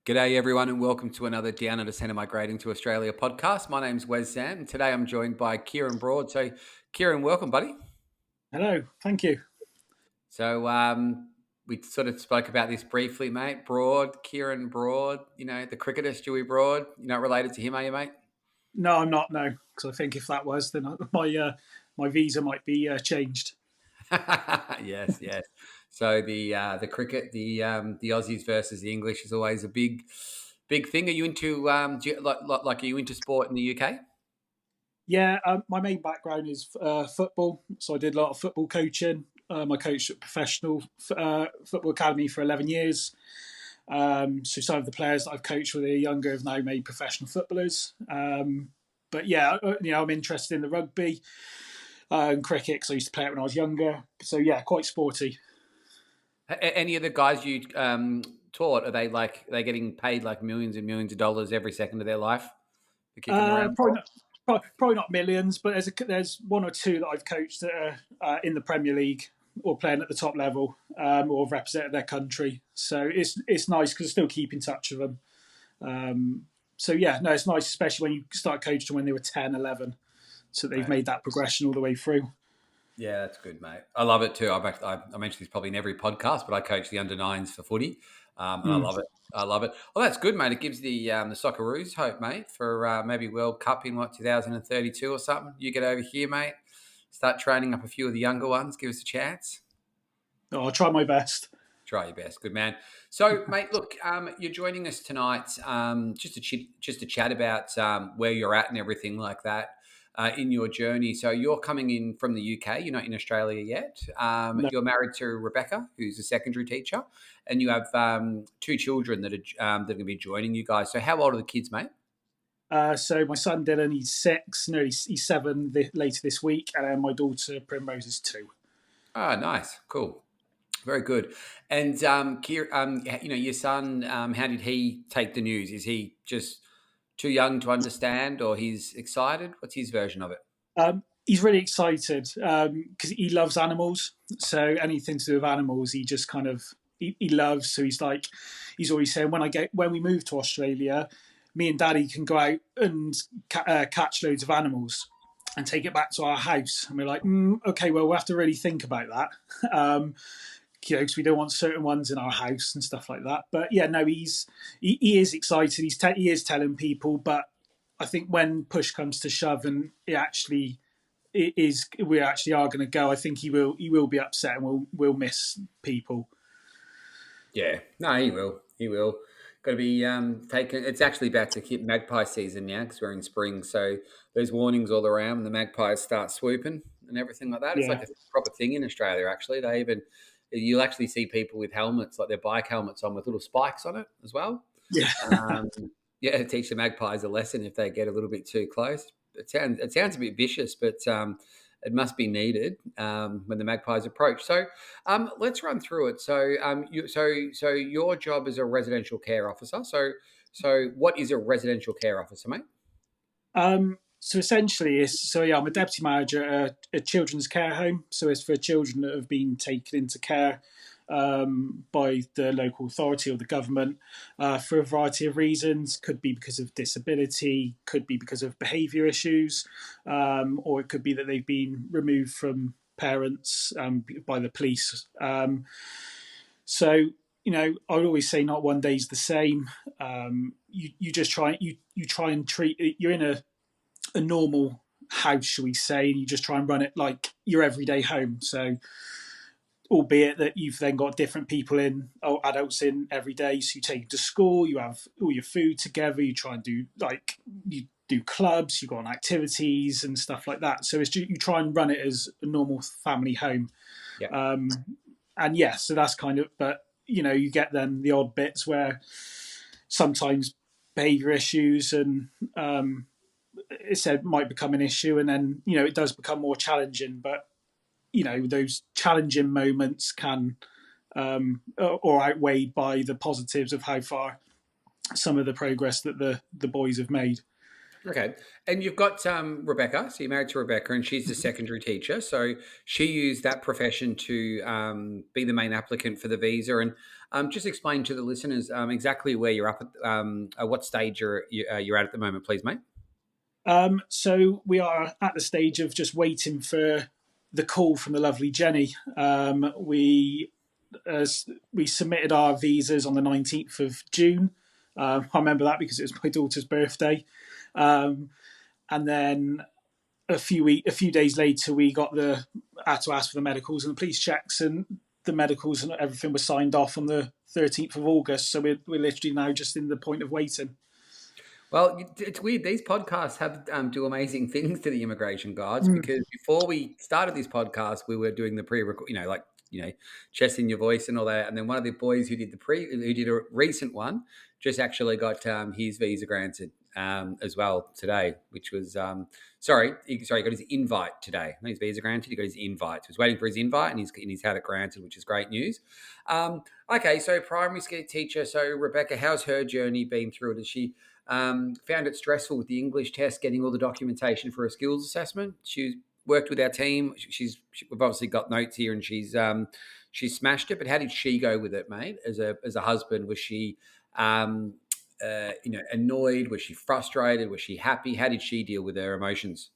G'day everyone and welcome to another Down Under Centre Migrating to Australia podcast. My name's Wes Sam and today I'm joined by Kieron Broad. So Kieron, welcome buddy. Hello, thank you. So we sort of spoke about this briefly, mate. Broad, Kieron Broad, the cricketer Stewie Broad. You're not related to him, are you, mate? No, I'm not. No, because I think if that was, then my visa might be changed. Yes. So the cricket, the Aussies versus the English is always a big thing. Are you into are you into sport in the UK? Yeah, my main background is football, so I did a lot of football coaching. I coached at professional football academy for 11 years. So some of the players that I've coached when they're younger have now made professional footballers. But yeah, I'm interested in the rugby and cricket because I used to play it when I was younger. So yeah, quite sporty. Any of the guys you taught, are they getting paid like millions and millions of dollars every second of their life for kicking around? Probably not millions, but there's one or two that I've coached that are in the Premier League or playing at the top level or have represented their country. So it's nice because I still keep in touch with them. So yeah, no, it's nice, especially when you start coaching when they were 10, 11. So they've made that progression all the way through. Yeah, that's good, mate. I love it too. I mentioned this probably in every podcast, but I coach the under-9s for footy, and I love it. I love it. Well, that's good, mate. It gives the Socceroos hope, mate, for maybe World Cup in 2032 or something. You get over here, mate. Start training up a few of the younger ones. Give us a chance. Oh, I'll try my best. Try your best, good man. So, mate, look, you're joining us tonight just to chat about where you're at and everything like that. In your journey. So you're coming in from the UK. You're not in Australia yet. No. You're married to Rebecca, who's a secondary teacher, and you have two children that are going to be joining you guys. So how old are the kids, mate? So my son Dylan, he's 6. No, he's 7 later this week, and my daughter Primrose is 2. Oh, nice, cool, very good. And your son, how did he take the news? Is he just too young to understand, or he's excited? What's his version of it? He's really excited because he loves animals. So anything to do with animals, he just kind of he loves. So he's always saying when we move to Australia, me and Daddy can go out and catch loads of animals and take it back to our house. And we're like, okay, well we'll have to really think about that. Because we don't want certain ones in our house and stuff like that. But yeah, no, he is excited. He is telling people, but I think when push comes to shove and we actually are going to go, I think he will be upset and will miss people. Yeah, no, he will. Got to be taken. It's actually about to hit magpie season now because we're in spring. So there's warnings all around when the magpies start swooping and everything like that. It's like a proper thing in Australia. Actually, you'll actually see people with helmets, like their bike helmets on with little spikes on it as well. Yeah. Yeah, to teach the magpies a lesson if they get a little bit too close. It sounds a bit vicious, but it must be needed when the magpies approach. So let's run through it. So your job is a residential care officer. So what is a residential care officer, mate? So essentially, I'm a deputy manager at a children's care home. So it's for children that have been taken into care by the local authority or the government for a variety of reasons. Could be because of disability, could be because of behaviour issues, or it could be that they've been removed from parents by the police. So I would always say not one day's the same. You just try and treat it. You're in a normal house, shall we say, and you just try and run it like your everyday home. So albeit that you've then got different people in, or adults in every day. So you take them to school, you have all your food together, you try and do you do clubs, you go on activities and stuff like that. So you try and run it as a normal family home. Yeah. And yeah, so that's kind of, but you get then the odd bits where sometimes behaviour issues and it said might become an issue, and then it does become more challenging. But those challenging moments can or outweighed by the positives of how far some of the progress that the boys have made. Okay. And you've got Rebecca. So you're married to Rebecca, and she's the secondary teacher. So she used that profession to be the main applicant for the visa. And just explain to the listeners exactly where you're up at what stage you're at the moment, please, mate. So we are at the stage of just waiting for the call from the lovely Jenny. We submitted our visas on the 19th of June. I remember that because it was my daughter's birthday. And then a few days later, we had to ask for the medicals and the police checks, and the medicals and everything was signed off on the 13th of August. So we're literally now just in the point of waiting. Well, it's weird. These podcasts have do amazing things to the immigration guards Mm. because before we started this podcast, we were doing the pre-record, chest in your voice and all that. And then one of the boys who did a recent one, just actually got his visa granted as well today, which was he got his invite today. Not his visa granted, he got his invite. He was waiting for his invite, and he's had it granted, which is great news. Okay, so primary school teacher. So Rebecca, how's her journey been through it? Has she found it stressful with the English test, getting all the documentation for a skills assessment? She's worked with our team. We've obviously got notes here, and she's smashed it. But how did she go with it, mate? As a husband, was she annoyed? Was she frustrated? Was she happy? How did she deal with her emotions?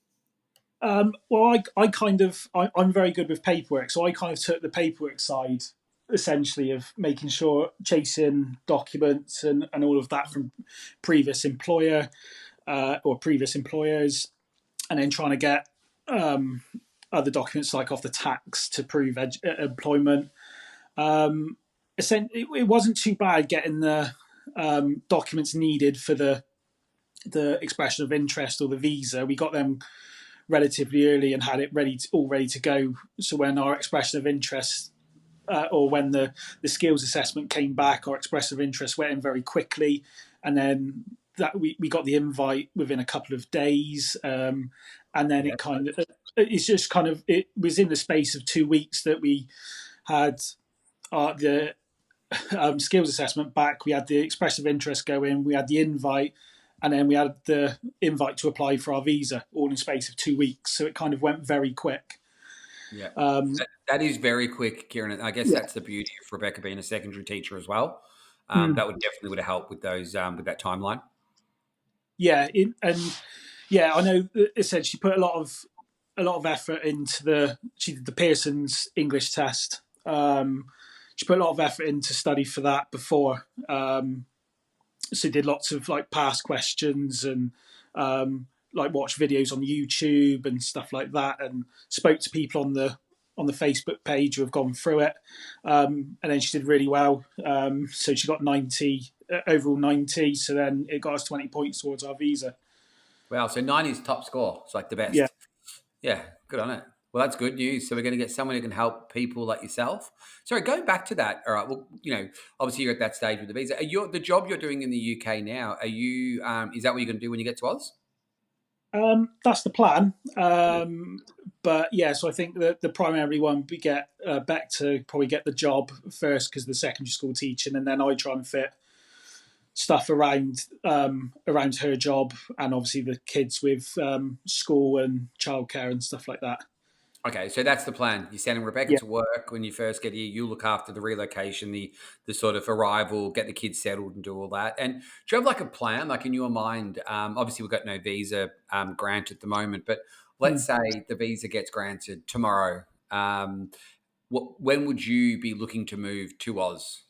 I'm very good with paperwork, so I kind of took the paperwork side essentially of making sure chasing documents and all of that from previous employer or previous employers, and then trying to get other documents like off the tax to prove employment. It wasn't too bad getting the documents needed for the expression of interest or the visa. We got them relatively early and had it all ready to go. So when our expression of interest or when the skills assessment came back, our expression of interest went in very quickly, and then that we got the invite within a couple of days, and then Yeah. it was in the space of 2 weeks that we had the skills assessment back. We had the expressive interest go in. We had the invite, and then we had the invite to apply for our visa, all in the space of 2 weeks. So it kind of went very quick. Yeah. Um, That is very quick, Kieran. I guess yeah. that's the beauty of Rebecca being a secondary teacher as well. Mm. That would have helped with those with that timeline. Yeah, I know. It said she put a lot of effort into she did the Pearson's English test. She put a lot of effort into study for that before. So did lots of like past questions and like watch videos on YouTube and stuff like that, and spoke to people on the Facebook page who have gone through it. And then she did really well. So she got 90 overall 90. So then it got us 20 points towards our visa. Wow, so 90 is top score. It's like the Yeah. best. Yeah, good on it. Well, that's good news. So we're going to get someone who can help people like yourself. Sorry, going back to that. All right. Well, obviously you're at that stage with the visa. The job you're doing in the UK now? Are you? Is that what you're going to do when you get to Oz? That's the plan. But yeah, so I think that the primary one we get Beck to probably get the job first because the secondary school teaching, and then I try and fit stuff around her job and obviously the kids with school and childcare and stuff like that. Okay, so that's the plan. You're sending Rebecca Yeah. to work when you first get here. You look after the relocation, the sort of arrival, get the kids settled, and do all that. And do you have like a plan, like in your mind? Obviously, we've got no visa grant at the moment, but let's say the visa gets granted tomorrow. When would you be looking to move to Oz?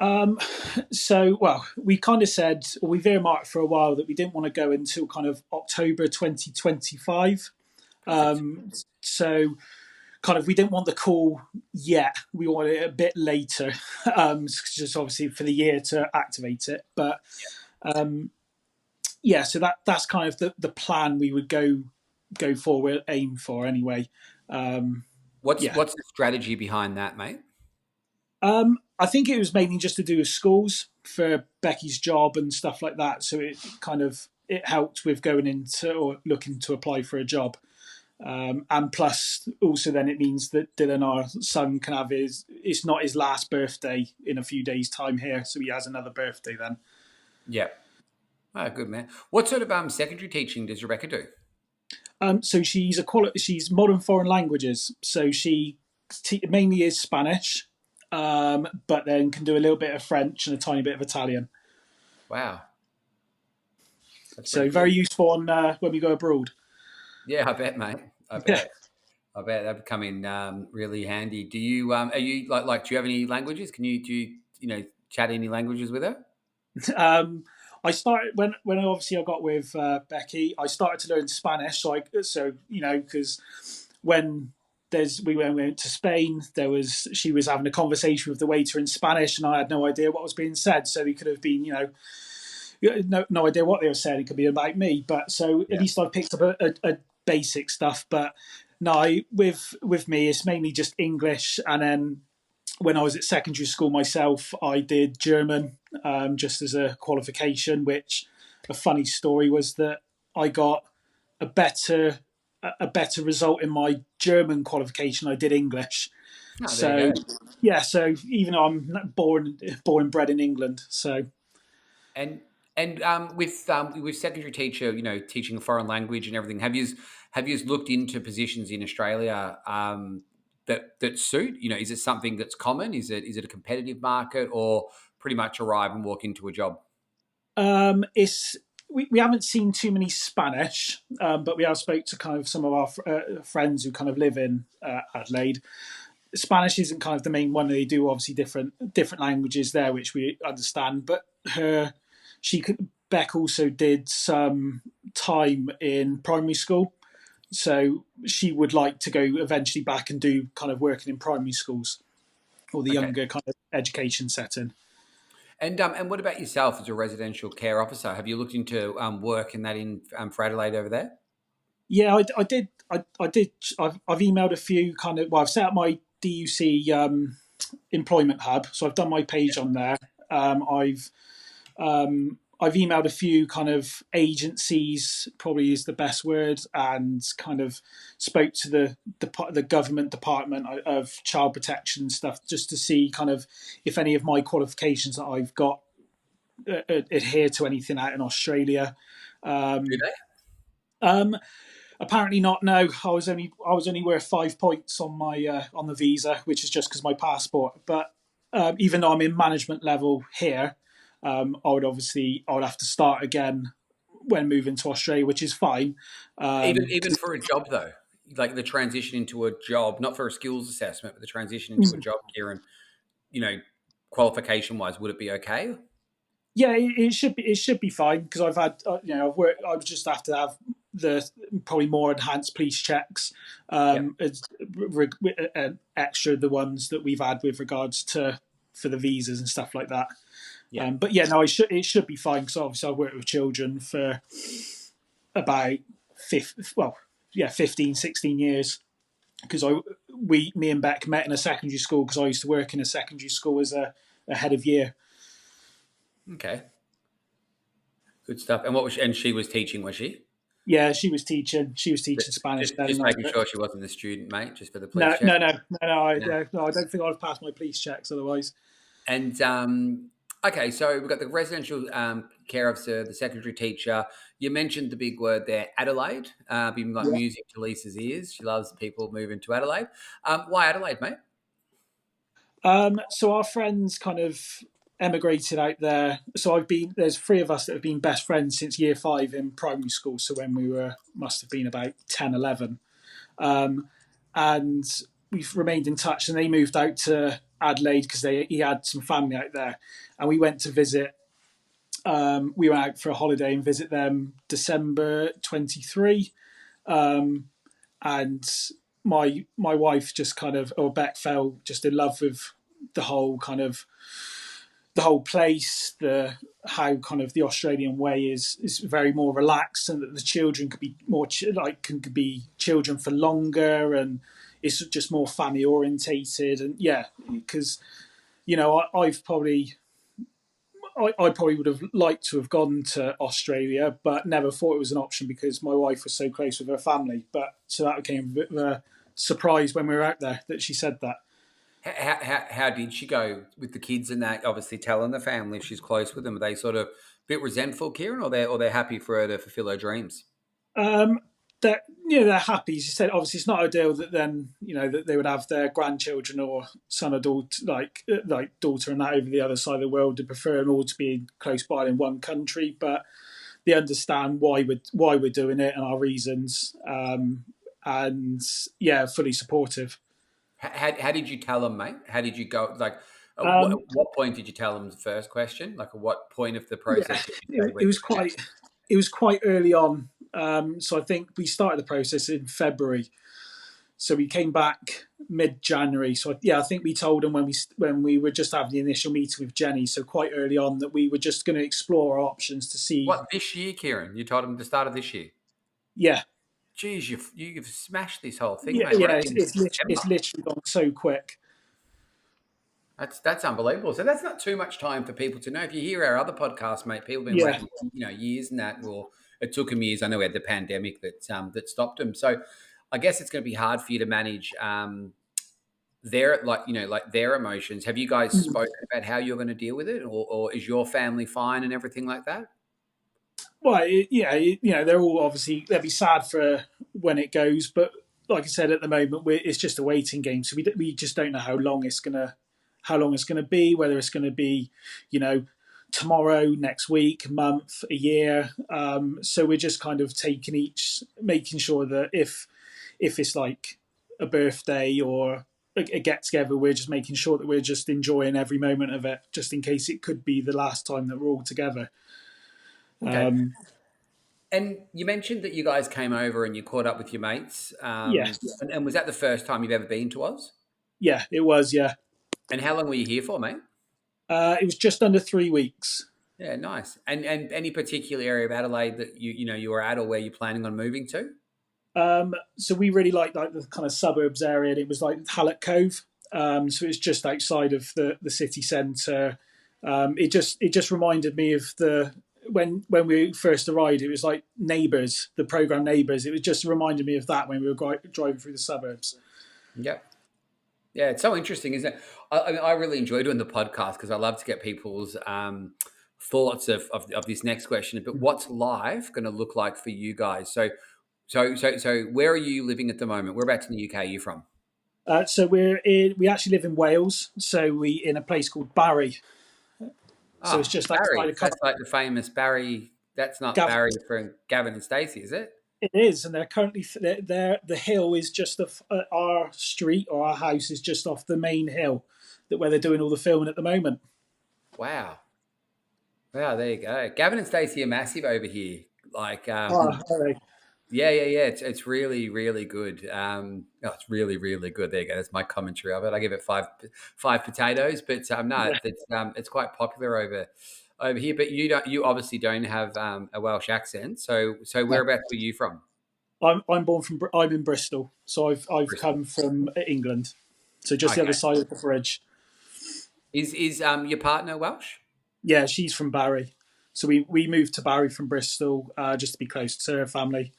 Well, we kind of said, or we've earmarked for a while that we didn't want to go until kind of October 2025. So kind of we didn't want the call yet. We wanted it a bit later, just obviously for the year to activate it. But so that's kind of the plan we would go forward, aim for anyway. What's the strategy behind that, mate? I think it was mainly just to do with schools for Becky's job and stuff like that. So it helped with going into or looking to apply for a job. And plus, also then it means that Dylan, our son, can have it's not his last birthday in a few days' time here, so he has another birthday then. Yeah. Oh, good man. What sort of secondary teaching does Rebecca do? So she's modern foreign languages. So she mainly is Spanish, but then can do a little bit of French and a tiny bit of Italian. Wow, that's pretty So good. very useful on when we go abroad. Yeah, I bet, mate. I Yeah. bet. I bet that would come in really handy. Do you are you like do you have any languages? Can you chat any languages with her? Um, I started when obviously I got with Becky. I started to learn Spanish. So because when we went to Spain, she was having a conversation with the waiter in Spanish, and I had no idea what was being said. So he could have been no idea what they were saying. It could be about me, but so at Yeah. least I picked up a basic stuff. But no, with me, it's mainly just English, and then when I was at secondary school myself, I did German just as a qualification. Which a funny story was that I got a better a better result in my German qualification. I did English, Oh, there you so go. yeah. So even though I'm born and bred in England, so And with secondary teacher, teaching a foreign language and everything, have you looked into positions in Australia that suit? Is it something that's common? Is it a competitive market, or pretty much arrive and walk into a job? it's we haven't seen too many Spanish, but we have spoke to kind of some of our friends who kind of live in Adelaide. Spanish isn't kind of the main one. They do obviously different languages there, which we understand. But Beck also did some time in primary school, so she would like to go eventually back and do kind of working in primary schools or the Okay. younger kind of education setting. And what about yourself as a residential care officer? Have you looked into work in that in for Adelaide over there? Yeah, I did. I did. I've emailed a few kind of. Well, I've set up my DUC employment hub, so I've done my page on there. I've emailed a few kind of agencies, probably is the best word, and kind of spoke to the government department of child protection and stuff, just to see kind of if any of my qualifications that I've got adhere to anything out in Australia. Do Um, they? um, Apparently not. No, I was only worth 5 points on the visa, which is just because my passport. But even though I'm in management level here, I would have to start again when moving to Australia, which is fine. Even for a job though, like the transition into a job, not for a skills assessment, but the transition into a job, Kieran, you know, qualification wise, would it be okay? Yeah, it should be fine because I've had I've worked. I would just have to have the probably more enhanced police checks, Yeah, as extra the ones that we've had with regards to for the visas and stuff like that. yeah. But yeah, no, it should be fine because obviously I've worked with children for about 15, 16 years because me and Beck met in a secondary school because I used to work in a secondary school as a head of year. Okay, good stuff. And and she was teaching, was she? Yeah, she was teaching. She was teaching Spanish Just then, just and making sure she wasn't the student, mate, just for the police no, check. no, no, no, no. No. No, I don't think I'd have passed my police checks otherwise. And okay, so we've got the residential care officer, the secondary teacher. You mentioned the big word there, Adelaide. Been like Yeah. music to Lisa's ears. She loves people moving to Adelaide. Why Adelaide, mate? So our friends kind of emigrated out there. So there's three of us that have been best friends since year five in primary school. So when we must have been about 10, 11. And we've remained in touch. And they moved out to Adelaide because he had some family out there. And we went to visit. We went out for a holiday and visit them December 23. And my wife just kind of, or Beck, fell just in love with the whole kind of the whole place, the how kind of the Australian way is very more relaxed, and that the children could be more could be children for longer, and it's just more family orientated. And yeah, because I probably would have liked to have gone to Australia, but never thought it was an option because my wife was so close with her family. But so that became a bit of a surprise when we were out there that she said that. How did she go with the kids and that? Obviously, telling the family if she's close with them. Are they sort of Bit resentful, Kieran, or they're happy for her to fulfill her dreams? Um, that they're happy. She said, obviously, it's not ideal that then that they would have their grandchildren or son or daughter, like daughter, and that over the other side of the world. They prefer them all to be close by in one country, but they understand why we're doing it and our reasons. And yeah, fully supportive. How did you tell them, mate? How did you go? Like, at Um, what point did you tell them the first question? Like, at what point of the yeah, process did you say it we're was doing it? quite early on. So I think we started the process in February. So we came back mid-January. So yeah, I think we told them when we were just having the initial meeting with Jenny, so quite early on, that we were just going to explore our options to see. What, this year, Kieran? You told them the start of this year. Yeah, Geez, you've smashed this whole thing, yeah, mate. We're yeah. only It's in it's, lit- September. it's literally gone so quick. That's unbelievable. So that's not too much time for people to know. If you hear our other podcasts, mate, people have been Yeah. waiting, years and that. Well, it took them years. I know we had the pandemic that stopped them. So I guess it's going to be hard for you to manage their their emotions. Have you guys Mm. spoken about how you're going to deal with it, or is your family fine and everything like that? Well, yeah, they're all obviously they'll be sad for when it goes, but like I said, at the moment, it's just a waiting game. So we just don't know how long it's gonna be, whether it's gonna be, you know, tomorrow, next week, month, a year. So we're just kind of making sure that if it's like a birthday or a get together, we're just making sure that we're just enjoying every moment of it, just in case it could be the last time that we're all together. Okay. Um, And you mentioned that you guys came over and you caught up with your mates. yes. And was that the first time you've ever been to Oz? Yeah, it was. Yeah, And how long were you here for, mate? it was just under 3 weeks. Yeah, nice. And any particular area of Adelaide that you were at, or where you're planning on moving to? So we really liked like the kind of suburbs area, and it was like Hallett Cove. So it's just outside of the city centre. It just reminded me of the when we first arrived. It was like Neighbours, the program Neighbours. It was just reminded me of that when we were driving through the suburbs. Yep. Yeah, it's so interesting, isn't it? I really enjoy doing the podcast because I love to get people's thoughts of this next question. But what's life going to look like for you guys? So, where are you living at the moment? Whereabouts in the UK are you from? So we actually live in Wales. So we in a place called Barry. So it's Ah, just outside Barry. of That's like the famous Barry. That's not Gavin. Barry from Gavin and Stacey, is it? It is, and they're currently the hill is just our street or our house is just off the main hill that where they're doing all the filming at the moment. Wow. Wow, there you go. Gavin and Stacey are massive over here. Like, Oh, okay. yeah. It's really, really good. It's really, really good. There you go. That's my commentary of it. I give it five potatoes, but no, Yeah. it's quite popular over here. But you obviously don't have a Welsh accent. So No. whereabouts were you from? I'm in Bristol, so I've Bristol. come from England, so just the other Okay. side of the bridge. Is your partner Welsh? Yeah, she's from Barry, so we moved to Barry from Bristol just to be close to her family.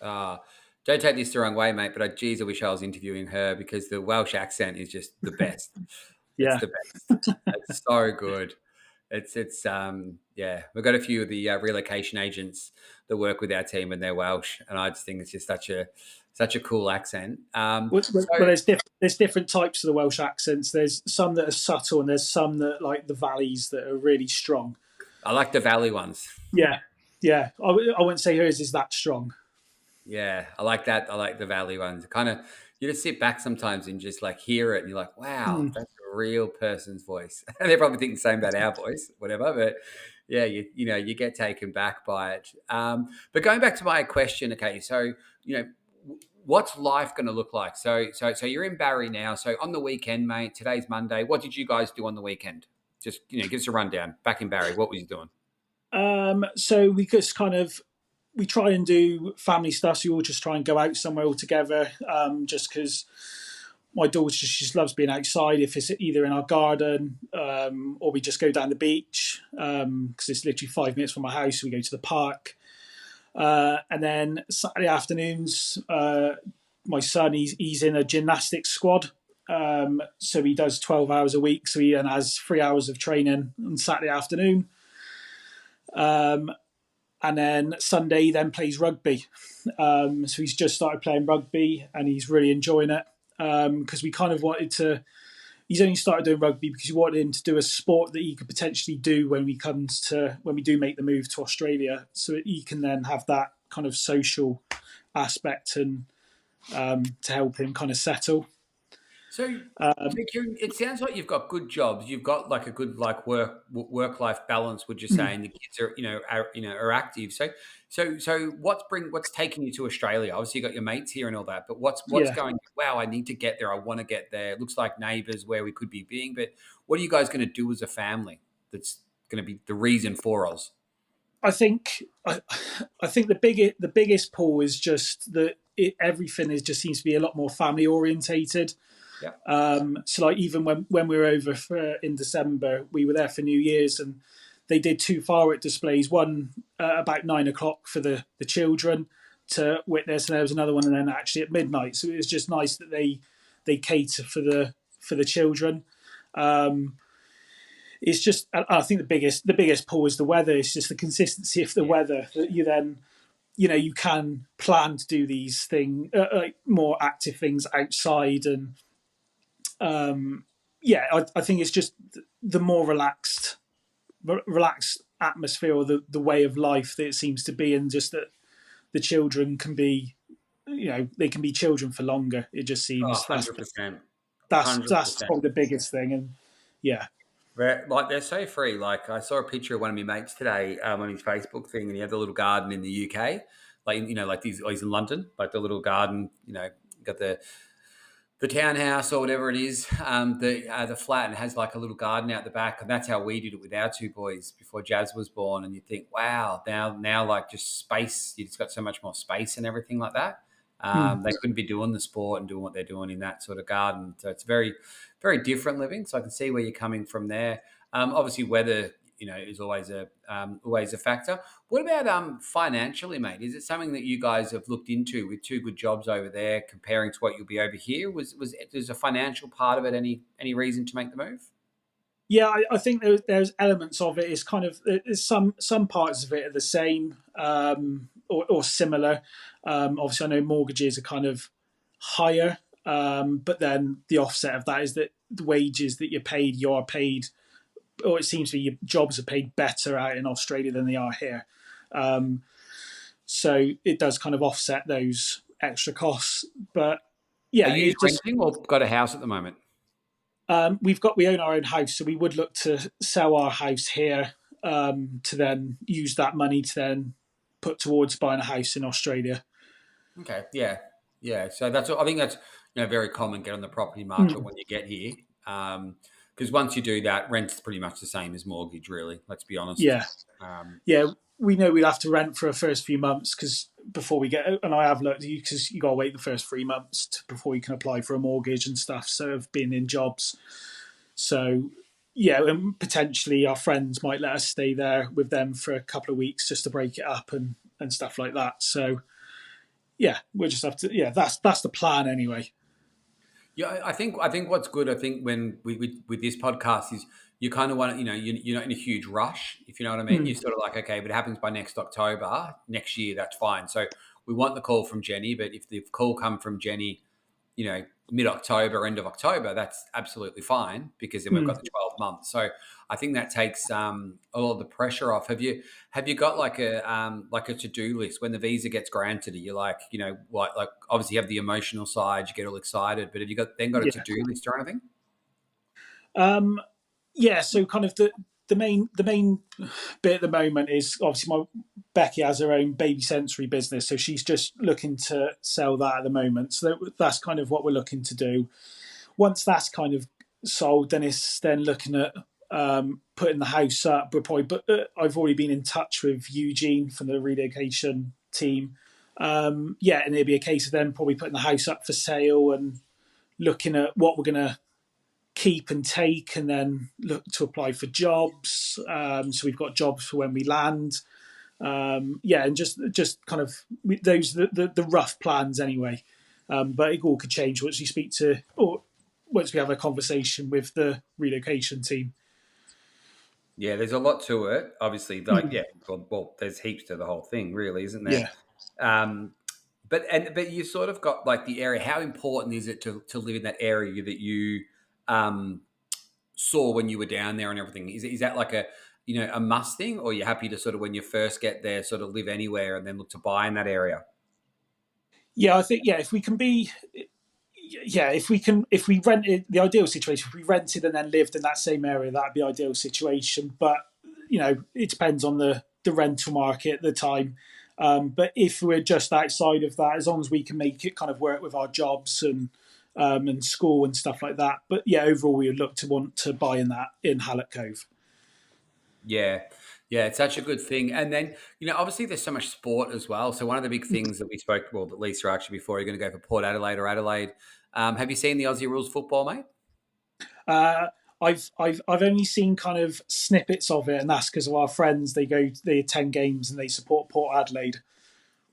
Uh, don't take this the wrong way, mate, but geez, I wish I was interviewing her because the Welsh accent is just the best. It's Yeah, the best. It's so good. Yeah, we've got a few of the relocation agents that work with our team and they're Welsh, and I just think it's just such a cool accent. well, there's different types of the Welsh accents. There's some that are subtle, and there's some that like the valleys that are really strong. I like the Valley ones. Yeah, yeah. I wouldn't say hers is that strong. Yeah, I like that. I like the Valley ones. Kind of, you just sit back sometimes and just like hear it, and you're like, wow, Mm. that's a real person's voice. And they're probably thinking the same about our voice, whatever. But yeah, you get taken back by it. But going back to my question, okay, so what's life going to look like? So you're in Barry now. So on the weekend, mate. Today's Monday. What did you guys do on the weekend? Just give us a rundown. Back in Barry, what was you doing? So we just kind of we try and do family stuff. So we all just try and go out somewhere all together. Just because my daughter she just loves being outside. If it's either in our garden or we just go down the beach because it's literally 5 minutes from my house. We go to the park. And then Saturday afternoons, my son he's in a gymnastics squad. So he does 12 hours a week. So he then has 3 hours of training on Saturday afternoon. Um, and then Sunday he then plays rugby. So he's just started playing rugby and he's really enjoying it, because we kind of wanted to. He's only started doing rugby because we wanted him to do a sport that he could potentially do when we do make the move to Australia, so that he can then have that kind of social aspect and to help him kind of settle. So, Kieran, it sounds like you've got good jobs. You've got like a good like work life balance. Would you say? And the kids are are active. So what's taking you to Australia? Obviously, you got your mates here and all that. But what's Yeah, going? Wow, I need to get there. I want to get there. It looks like neighbours where we could be being. But what are you guys going to do as a family? That's going to be the reason for us. I think I think the biggest pull is just that everything is just seems to be a lot more family orientated. Yeah. So like even when we were over in December, we were there for New Year's and they did two firework displays. One about 9 o'clock for the children to witness, and there was another one, and then actually at midnight. So it was just nice that they cater for the children. Um, it's just I think the biggest pull is the weather. It's just the consistency of the Yeah. weather that you then you can plan to do these things like more active things outside and yeah, I think it's just the more relaxed atmosphere or the way of life that it seems to be, and just that the children can be, they can be children for longer. It just Oh, seems that's 100%. that's 100%. that's probably the biggest thing, and yeah, They're so free. Like I saw a picture of one of my mates today on his Facebook thing, and he had the little garden in the UK, like like he's in London, like the little garden. Got the townhouse or whatever it is, the flat, and it has like a little garden out the back, and that's how we did it with our two boys before Jazz was born. And you think, wow, now like just space, you just got so much more space and everything like that. mm. They couldn't be doing the sport and doing what they're doing in that sort of garden. So it's very, very different living. So I can see where you're coming from there. Obviously, weather, is always a factor. What about financially, mate? Is it something that you guys have looked into with two good jobs over there, comparing to what you'll be over here? Was a financial part of it any reason to make the move? Yeah, I think there's elements of it. Is kind of there's some parts of it are the same or similar. Obviously, I know mortgages are kind of higher, but then the offset of that is that the wages that you are paid, or it seems to be your jobs are paid better out in Australia than they are here. Um, so it does kind of offset those extra costs. But yeah, Are you it just renting or got a house at the moment? we own our own house, so we would look to sell our house here, to then use that money to then put towards buying a house in Australia. Okay, yeah, yeah. So I think that's very common. Get on the property market Mm. when you get here, because once you do that, rent's pretty much the same as mortgage. Really, let's be honest. Yeah, Um, yeah. We know we'd have to rent for the first few months because before we get, and I have looked because you got to wait the first 3 months before you can apply for a mortgage and stuff. So of being in jobs, so yeah, and potentially our friends might let us stay there with them for a couple of weeks just to break it up and stuff like that. So yeah, we'll just have to. Yeah, that's the plan anyway. Yeah, I think what's good. I think when with this podcast is you kind of want to, you're not in a huge rush, if you know what I mean. You're Mm, sort of like, okay, if it happens by next October, next year, that's fine. So we want the call from Jenny, but if the call come from Jenny, mid October, end of October, that's absolutely fine because then we've got mm. the 12 months. So I think that takes a lot of the pressure off. Have you got like a to do list when the visa gets granted? Are you like like obviously you have the emotional side, you get all excited, but have you got a to Yeah, do list or anything? um, yeah. So kind of the main bit at the moment is obviously my Becky has her own baby sensory business, so she's just looking to sell that at the moment. So that's kind of what we're looking to do. Once that's kind of sold, then it's then looking at putting the house up. But I've already been in touch with Eugene from the relocation team. Yeah, and it'd be a case of them probably putting the house up for sale and looking at what we're going to keep and take, and then look to apply for jobs. So we've got jobs for when we land. Yeah, and just kind of those the rough plans anyway. But it all could change once you speak to, or once we have a conversation with the relocation team. Yeah, there's a lot to it. Obviously, like Mm. yeah, well, there's heaps to the whole thing, really, isn't there? Yeah. Um, but you sort of got like the area. How important is it to live in that area that you um, saw when you were down there and everything? Is that like a a must thing, or you're happy to sort of when you first get there, sort of live anywhere and then look to buy in that area? Yeah, I think, yeah, if we can be, yeah, if we rented, the ideal situation, if we rented and then lived in that same area, that'd be ideal situation. But it depends on the rental market at the time. But if we're just outside of that, as long as we can make it kind of work with our jobs and school and stuff like that. But yeah, overall, we would look to want to buy in that in Hallett Cove. Yeah. Yeah, it's such a good thing. And then, obviously there's so much sport as well. So one of the big things that we spoke, well, that Lisa actually before you're going to go for Port Adelaide or Adelaide. Have you seen the Aussie rules football, mate? Uh, I've only seen kind of snippets of it, and that's because of our friends. They attend games and they support Port Adelaide.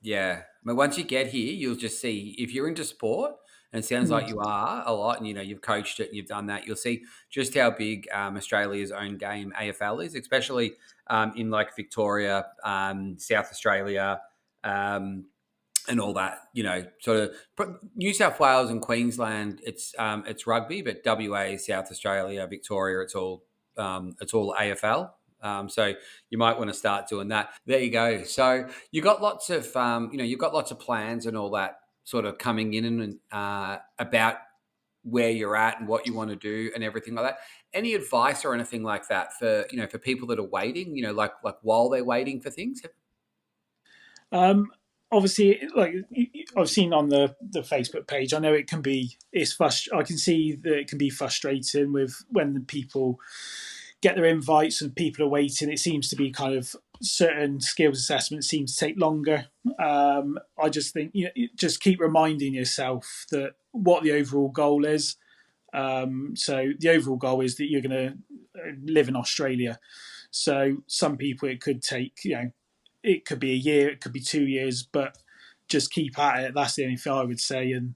Yeah. But once you get here, you'll just see if you're into sport, and it sounds Mm. like you are a lot, and you've coached it and you've done that, you'll see just how big Australia's own game AFL is, especially in like Victoria, South Australia. Um, and all that, sort of New South Wales and Queensland, it's rugby, but WA, South Australia, Victoria, it's all AFL. So you might want to start doing that. There you go. So you got lots of you've got lots of plans and all that sort of coming in and about where you're at and what you want to do and everything like that. Any advice or anything like that for people that are waiting, like while they're waiting for things? Um, Obviously, like I've seen on the Facebook page, I know it can be. I can see that it can be frustrating with when the people get their invites and people are waiting. It seems to be kind of certain skills assessments seem to take longer. I just think just keep reminding yourself that what the overall goal is. So the overall goal is that you're going to live in Australia. So some people it could take, it could be a year, it could be 2 years, but just keep at it. That's the only thing I would say. And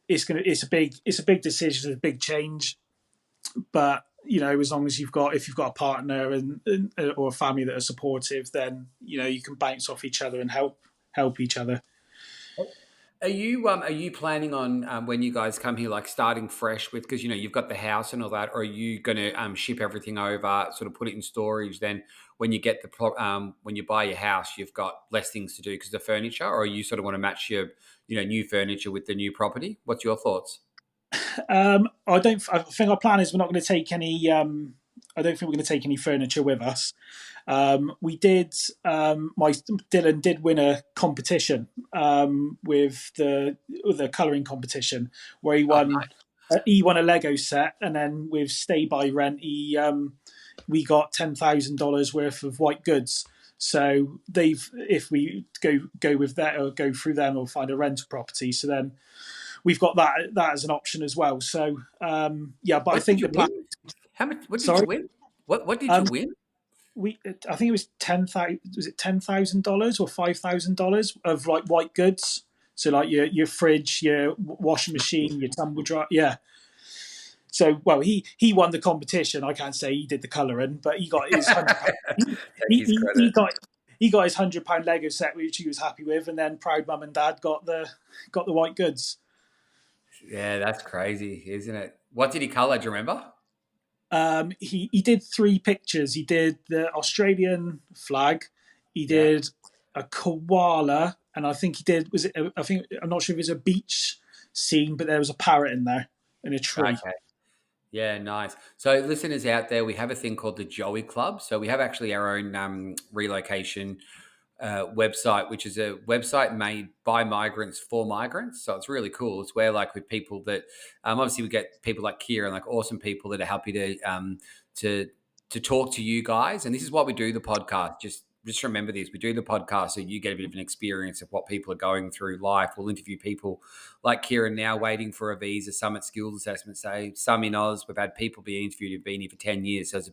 it's a big decision, it's a big change. But as long as if you've got a partner and or a family that are supportive, then you can bounce off each other and help each other. Are you planning on when you guys come here, like starting fresh with because you've got the house and all that, or are you going to ship everything over, sort of put it in storage? Then when you get when you buy your house, you've got less things to do because of the furniture, or you sort of want to match your new furniture with the new property? What's your thoughts? I don't. I think our plan is we're not going to take any. I don't think we're going to take any furniture with us. We did. My Dylan did win a competition with the colouring competition where he Oh, won. He won a Lego set, and then with Stay by Rent, we got $10,000 worth of white goods. So if we go with that or go through them or find a rental property, so then we've got that as an option as well. So yeah, but I what did think you the plan. win? How much? What did you Sorry, win? What did you um, win? we I think it was 10,000. Was it $10,000 or $5,000 of like white goods? So like your fridge, your washing machine, your tumble dryer. Yeah. So well, he won the competition. I can't say he did the colouring, but he got his £100. Take his He credit. got his £100 Lego set, which he was happy with, and then proud mum and dad got the white goods. Yeah, that's crazy, isn't it? What did he colour? Do you remember? He did three pictures. He did the Australian flag. He Yeah. did a koala, and I think he did. Was it? I think I'm not sure if it was a beach scene, but there was a parrot in there and a tree. Okay. Yeah, nice. So, listeners out there, we have a thing called the Joey Club. So, we have actually our own relocation website, which is a website made by migrants for migrants. So, it's really cool. It's where, like, with people that obviously we get people like Kieron, like awesome people that are happy to to talk to you guys. And this is what we do the podcast. Just remember this: we do the podcast so you get a bit of an experience of what people are going through life. We'll interview people like Kieran now waiting for a visa, some at skills assessment say, some in Oz. We've had people being interviewed who've been here for 10 years. So it's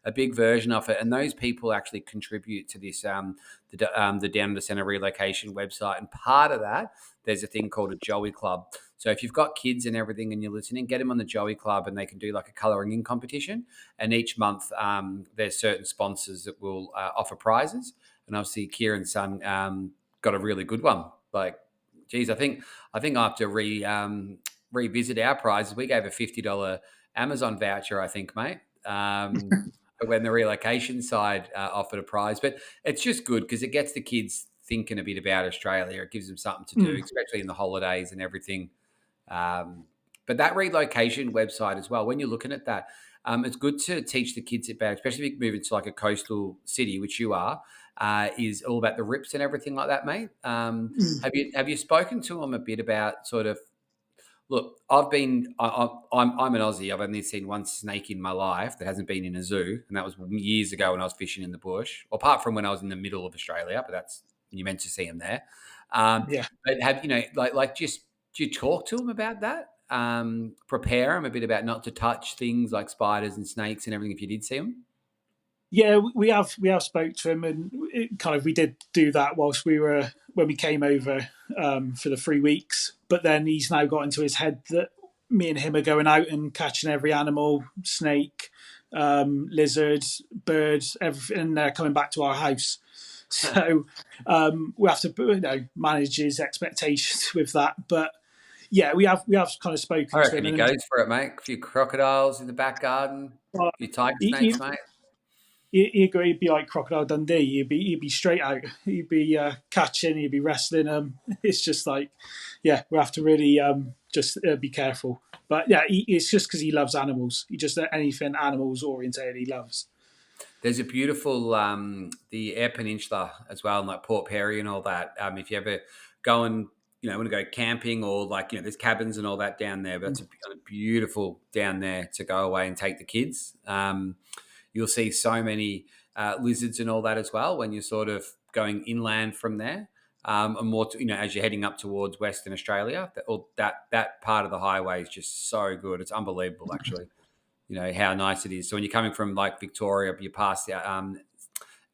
a big version of it. And those people actually contribute to this, the Down to the Centre relocation website. And part of that, there's a thing called a Joey Club. So if you've got kids and everything and you're listening, get them on the Joey Club and they can do like a colouring in competition. And each month there's certain sponsors that will offer prizes. And obviously Kieran's son got a really good one. Like, geez, I think I have to revisit our prizes. We gave a $50 Amazon voucher, I think, mate. When the relocation side offered a prize. But it's just good because it gets the kids thinking a bit about Australia. It gives them something to do, Mm. especially in the holidays and everything. Um, but that relocation website as well, when you're looking at that, it's good to teach the kids about, especially if you move into like a coastal city, which you are, is all about the rips and everything like that, mate. Mm. Have you spoken to them a bit about sort of look, I'm an Aussie. I've only seen one snake in my life that hasn't been in a zoo, and that was years ago when I was fishing in the bush. Well, apart from when I was in the middle of Australia, but that's you meant to see them there. Yeah. But have like just do you talk to them about that? Prepare them a bit about not to touch things like spiders and snakes and everything if you did see them. Yeah, we have spoke to him, and we did do that whilst we were when we came over for the 3 weeks. But then he's now got into his head that me and him are going out and catching every animal, snake, lizard, bird, everything, and they're coming back to our house. So we have to manage his expectations with that. But yeah, we have kind of I spoken to reckon him, he and goes for it, mate. A few crocodiles in the back garden, uh, a few tiger he, snakes, mate. he'd be like Crocodile Dundee. He'd be straight out. He'd be catching. He'd be wrestling them. It's just like, yeah, we have to really just be careful. But yeah, it's just because he loves animals. He just anything animals orientated he loves. There's a beautiful the Eyre Peninsula as well, and like Port Perry and all that. If you ever go and want to go camping or like there's cabins and all that down there, but it's a beautiful down there to go away and take the kids. You'll see so many lizards and all that as well when you're sort of going inland from there. And more, as you're heading up towards Western Australia, that part of the highway is just so good. It's unbelievable, actually. How nice it is. So when you're coming from like Victoria, you pass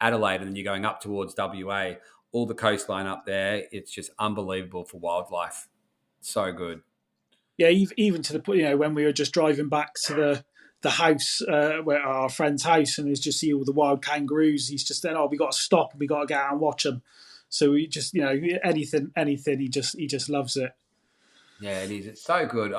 Adelaide, and then you're going up towards WA, all the coastline up there, it's just unbelievable for wildlife. So good. Yeah, even to the point, when we were just driving back to the house, where our friend's house, and there's just see all the wild kangaroos. He's just then, oh, we got to stop and we got to get out and watch them. So we just, anything, he just loves it. Yeah, it is. It's so good.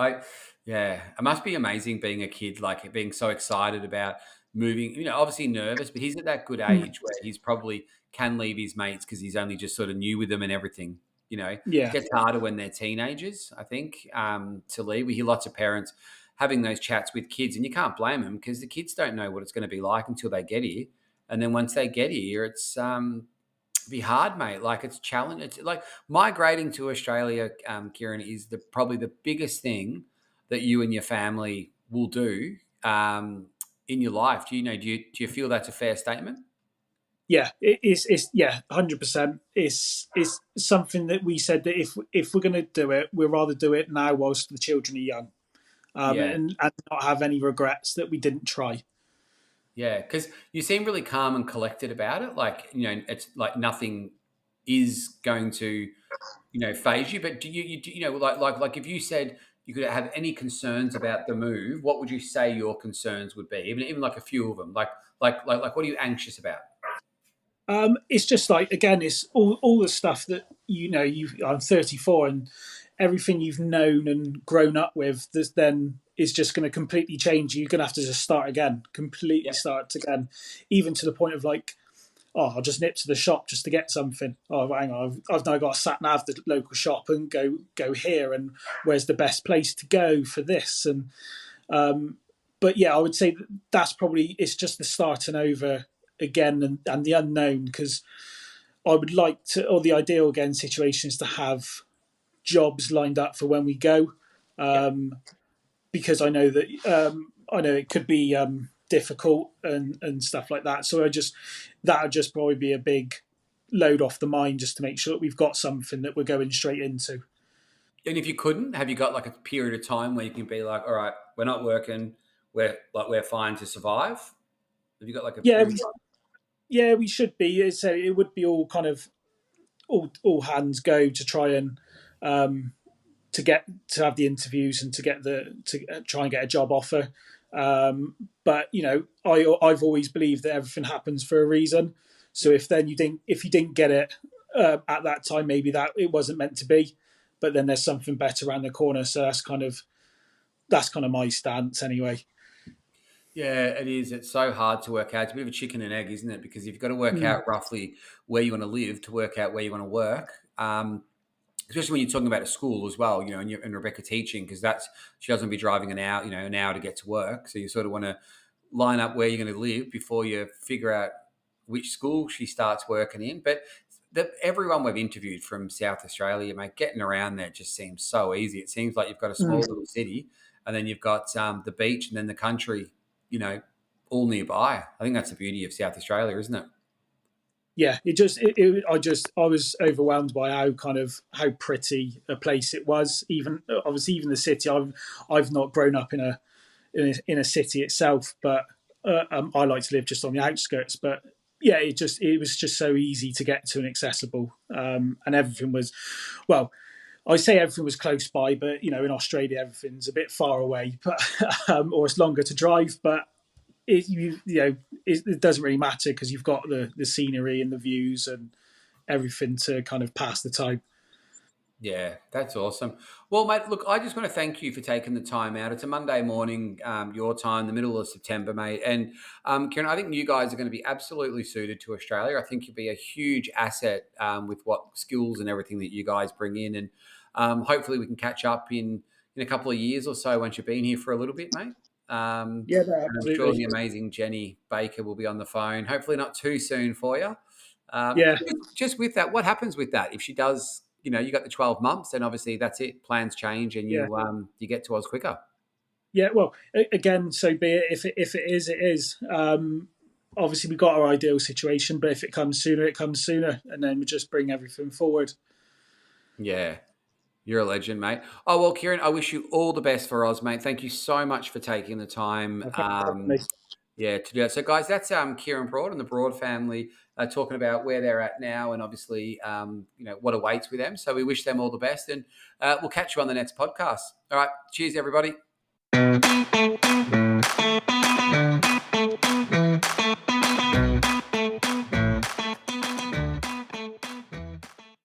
Yeah, it must be amazing being a kid, like being so excited about moving. Obviously nervous, but he's at that good Mm. age where he's probably can leave his mates because he's only just sort of new with them and everything. It Yeah, gets harder when they're teenagers, I think, to leave. We hear lots of parents having those chats with kids, and you can't blame them because the kids don't know what it's going to be like until they get here. And then once they get here, it's be hard, mate. Like it's challenge. It's like migrating to Australia, Kieran, is probably the biggest thing that you and your family will do in your life. Do you feel that's a fair statement? yeah, it's yeah, 100%. It's something that we said that if we're going to do it, we'd rather do it now whilst the children are young, Yeah, and not have any regrets that we didn't try. yeah. Because you seem really calm and collected about it. Like it's like nothing is going to phase you. But do like if you said you could have any concerns about the move, what would you say your concerns would be? Even like a few of them. Like what are you anxious about? It's just like again, it's all the stuff that I'm 34, and everything you've known and grown up with. This then is just going to completely change. You're going to have to just start again, completely Yeah, start again, even to the point of like, oh, I'll just nip to the shop just to get something. Oh, hang on, I've now got to sat nav the local shop and go here, and where's the best place to go for this, and but yeah, I would say that's probably it's just the starting over again and the unknown because I would like to, or the ideal again situation is to have jobs lined up for when we go, yeah. because I know it could be difficult and stuff like that. So that would just probably be a big load off the mind just to make sure that we've got something that we're going straight into. And if you couldn't, have you got like a period of time where you can be like, all right, we're not working, we're fine to survive? Have you got like a Yeah, period of time? yeah, we should be. So it would be all kind of all hands go to try and to have the interviews and to try and get a job offer. But I've always believed that everything happens for a reason. So if you didn't get it at that time, maybe that it wasn't meant to be. But then there's something better around the corner. So that's kind of my stance anyway. Yeah, it is. It's so hard to work out. It's a bit of a chicken and egg, isn't it? Because you've got to work Mm. out roughly where you want to live to work out where you want to work. Especially when you're talking about a school as well, and Rebecca teaching, because she doesn't be driving an hour to get to work. So you sort of want to line up where you're going to live before you figure out which school she starts working in. But everyone we've interviewed from South Australia, mate, getting around there just seems so easy. It seems like you've got a small Mm. little city, and then you've got the beach, and then the country, all nearby. I think that's the beauty of South Australia, isn't it? Yeah, I was overwhelmed by how pretty a place it was. Even obviously, even the city. I've not grown up in a city itself, but I like to live just on the outskirts. But yeah, it was just so easy to get to and accessible, and everything was, well, I say everything was close by, but in Australia everything's a bit far away, but or it's longer to drive. But it doesn't really matter because you've got the scenery and the views and everything to kind of pass the time. Yeah, that's awesome. Well, mate, look, I just want to thank you for taking the time out. It's a Monday morning, your time, the middle of September, mate. And Kieran, I think you guys are going to be absolutely suited to Australia. I think you'll be a huge asset with what skills and everything that you guys bring in. And hopefully we can catch up in a couple of years or so once you've been here for a little bit, mate. Yeah, no, And I'm sure absolutely. the amazing Jenny Baker will be on the phone. Hopefully not too soon for you. Yeah, Just with that, what happens with that if she does? You got the 12 months, and obviously that's it. Plans change, and yeah, you get to us quicker. yeah. Well, again, so be it. If it is, it is. Obviously, we got our ideal situation, but if it comes sooner, it comes sooner, and then we just bring everything forward. Yeah, you're a legend, mate. Oh well, Kieran, I wish you all the best for Oz, mate. Thank you so much for taking the time. Thanks for having me. Yeah, to do that. So, guys, that's Kieran Broad and the Broad family talking about where they're at now, and obviously, what awaits with them. So, we wish them all the best, and we'll catch you on the next podcast. All right, cheers, everybody.